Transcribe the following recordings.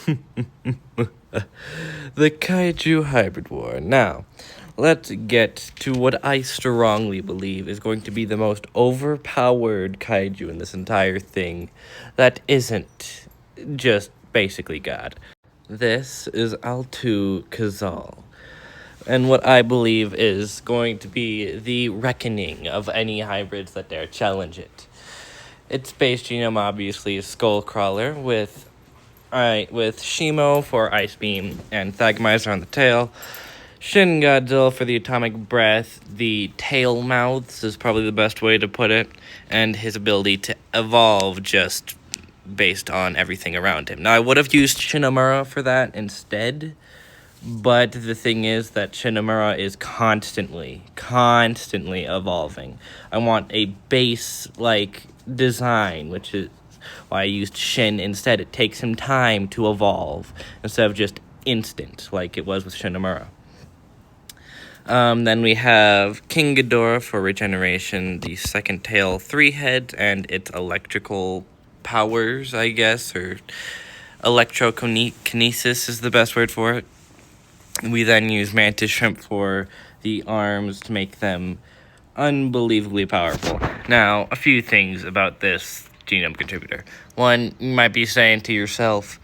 The Kaiju Hybrid War. Now, let's get to what I strongly believe is going to be the most overpowered kaiju in this entire thing that isn't just basically God. This is Altu Kazal. And what I believe is going to be the reckoning of any hybrids that dare challenge it. Its base genome obviously is Skullcrawler with Shimo for Ice Beam and Thagomizer on the tail. Shin Godzilla for the atomic breath. The tail mouths is probably the best way to put it, and his ability to evolve just based on everything around him. Now, I would have used Shinamura for that instead, but the thing is that Shinamura is constantly evolving. I want a base-like design, which is why I used Shin instead. It takes him time to evolve instead of just instant, like it was with Shinamura. Then we have King Ghidorah for regeneration, the second tail, 3 heads, and its electrical powers, I guess, or electrokinesis is the best word for it. We then use Mantis Shrimp for the arms to make them unbelievably powerful. Now, a few things about this genome contributor. One, you might be saying to yourself,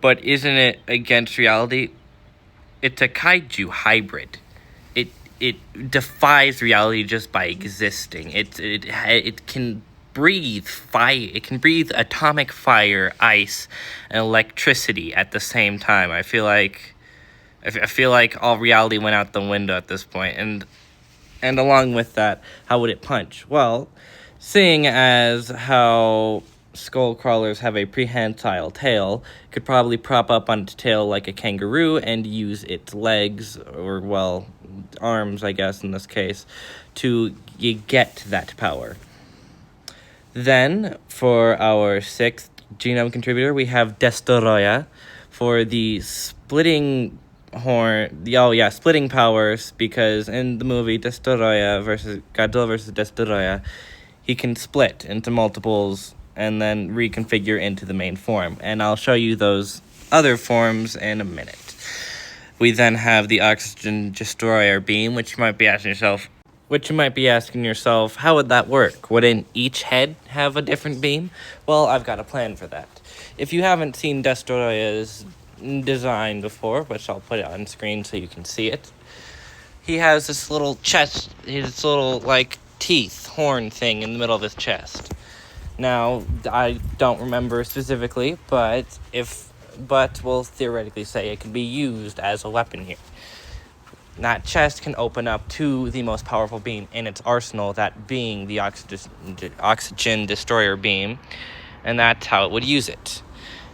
but isn't it against reality? It's a Kaiju Hybrid. It defies reality just by existing. It can breathe fire. It can breathe atomic fire, ice, and electricity at the same time. I feel like all reality went out the window at this point. And along with that, how would it punch? Well, seeing as how Skullcrawlers have a prehensile tail, it could probably prop up on its tail like a kangaroo and use its legs, or, well, arms, I guess, in this case, to get that power. Then, for our 6th genome contributor, we have Destoroyah for the splitting splitting powers, because in the movie Godzilla versus Destoroyah, he can split into multiples and then reconfigure into the main form. And I'll show you those other forms in a minute. We then have the Oxygen Destroyer beam, which you might be asking yourself, how would that work? Wouldn't each head have a different beam? Well, I've got a plan for that. If you haven't seen Destoroyah's design before, which I'll put it on screen so you can see it, he has this little chest, his little, teeth, horn thing in the middle of his chest. Now, I don't remember specifically, but we'll theoretically say it can be used as a weapon here. That chest can open up to the most powerful beam in its arsenal, that being the Oxygen Destroyer beam, and that's how it would use it.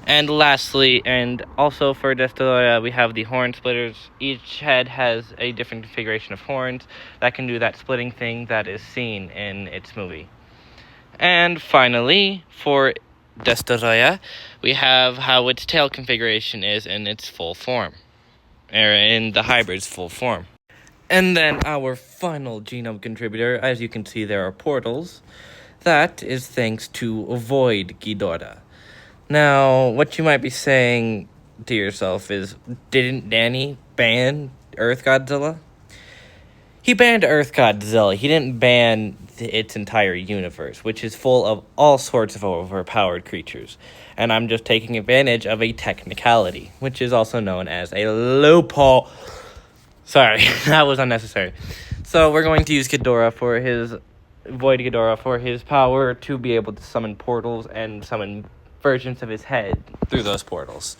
And lastly, and also for Destoroyah, we have the horn splitters. Each head has a different configuration of horns that can do that splitting thing that is seen in its movie. And finally, for Destoroyah, we have how its tail configuration is in its full form, or in the hybrid's full form. And then our final genome contributor, as you can see, there are portals. That is thanks to Void Ghidorah. Now, what you might be saying to yourself is, didn't Danny ban Earth Godzilla? He banned Earth Godzilla. He didn't ban its entire universe, which is full of all sorts of overpowered creatures. And I'm just taking advantage of a technicality, which is also known as a loophole. Sorry, that was unnecessary. So we're going to use Void Ghidorah for his power to be able to summon portals and summon versions of his head through those portals.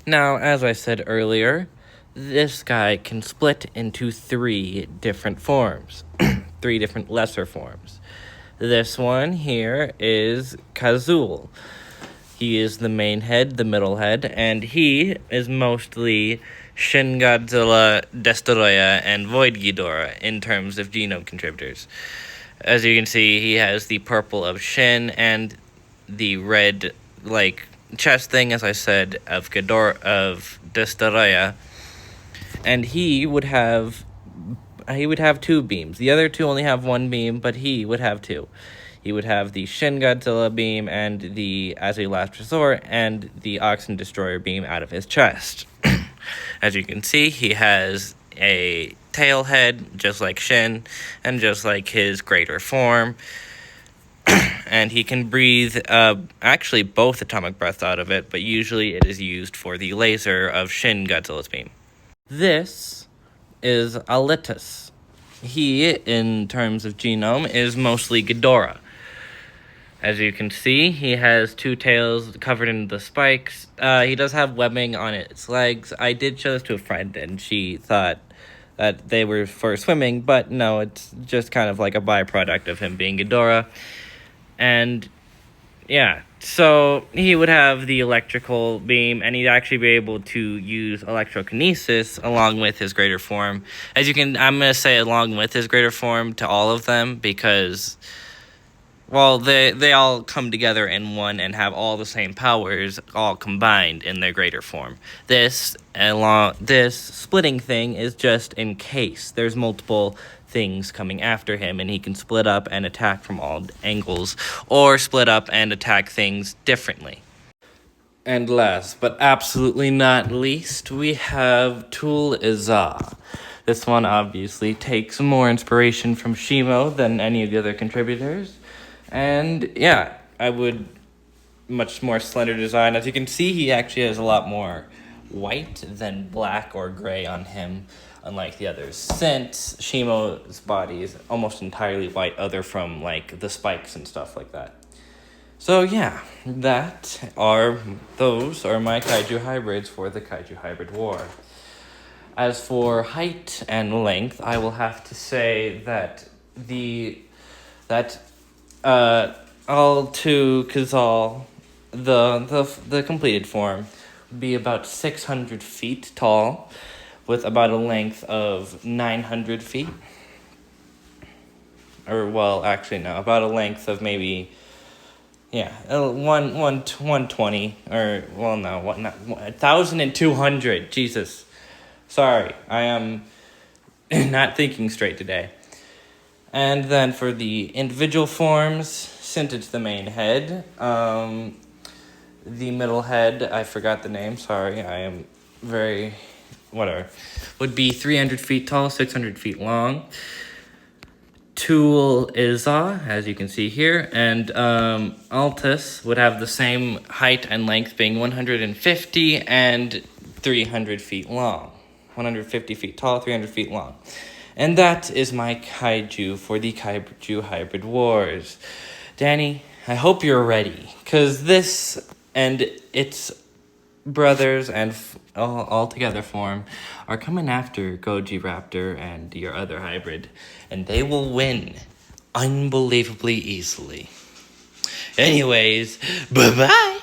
Now, as I said earlier, this guy can split into 3 different forms, 3 different lesser forms. This one here is Kazul. He is the main head, the middle head, and he is mostly Shin Godzilla, Destoroyah, and Void Ghidorah in terms of genome contributors. As you can see, he has the purple of Shin and the red, chest thing, as I said, of Destoroyah. And he would have 2 beams. The other 2 only have 1 beam, but he would have 2. He would have the Shin Godzilla beam and the As a Last Resort and the Oxen Destroyer beam out of his chest. As you can see, he has a tail head, just like Shin, and just like his greater form. And he can breathe, actually both atomic breaths out of it, but usually it is used for the laser of Shin Godzilla's beam. This is Alitus. He, in terms of genome, is mostly Ghidorah. As you can see, he has two tails covered in the spikes. He does have webbing on its legs. I did show this to a friend, and she thought that they were for swimming, but no, it's just kind of like a byproduct of him being Ghidorah. And yeah, so he would have the electrical beam, and he'd actually be able to use electrokinesis along with his greater form. I'm going to say along with his greater form to all of them, because, well, they all come together in one and have all the same powers all combined in their greater form. This splitting thing is just in case there's multiple things coming after him, and he can split up and attack from all angles, or split up and attack things differently. And last, but absolutely not least, we have Tool Izzah. This one obviously takes more inspiration from Shimo than any of the other contributors. And yeah, I would much more slender design. As you can see, he actually has a lot more white than black or gray on him, unlike the others, since Shimo's body is almost entirely white, other from like the spikes and stuff like that. So yeah, those are my Kaiju hybrids for the Kaiju Hybrid War. As for height and length, I will have to say that all to Kazal, the completed form, would be about 600 feet tall, with about a length of 900 feet. Or, well, actually, no, about a length of maybe, 120, or, well, no, 1,200, Jesus. Sorry, I am not thinking straight today. And then for the individual forms, since it's the main head, the middle head, I forgot the name, sorry, I am very... whatever, would be 300 feet tall, 600 feet long. Tool Izzah, as you can see here, and Altus would have the same height and length, being 150 and 300 feet long. 150 feet tall, 300 feet long. And that is my kaiju for the Kaiju Hybrid Wars. Danny, I hope you're ready, because this and its brothers and all together form are coming after Goji Raptor and your other hybrid, and they will win unbelievably easily. Anyways, bye-bye!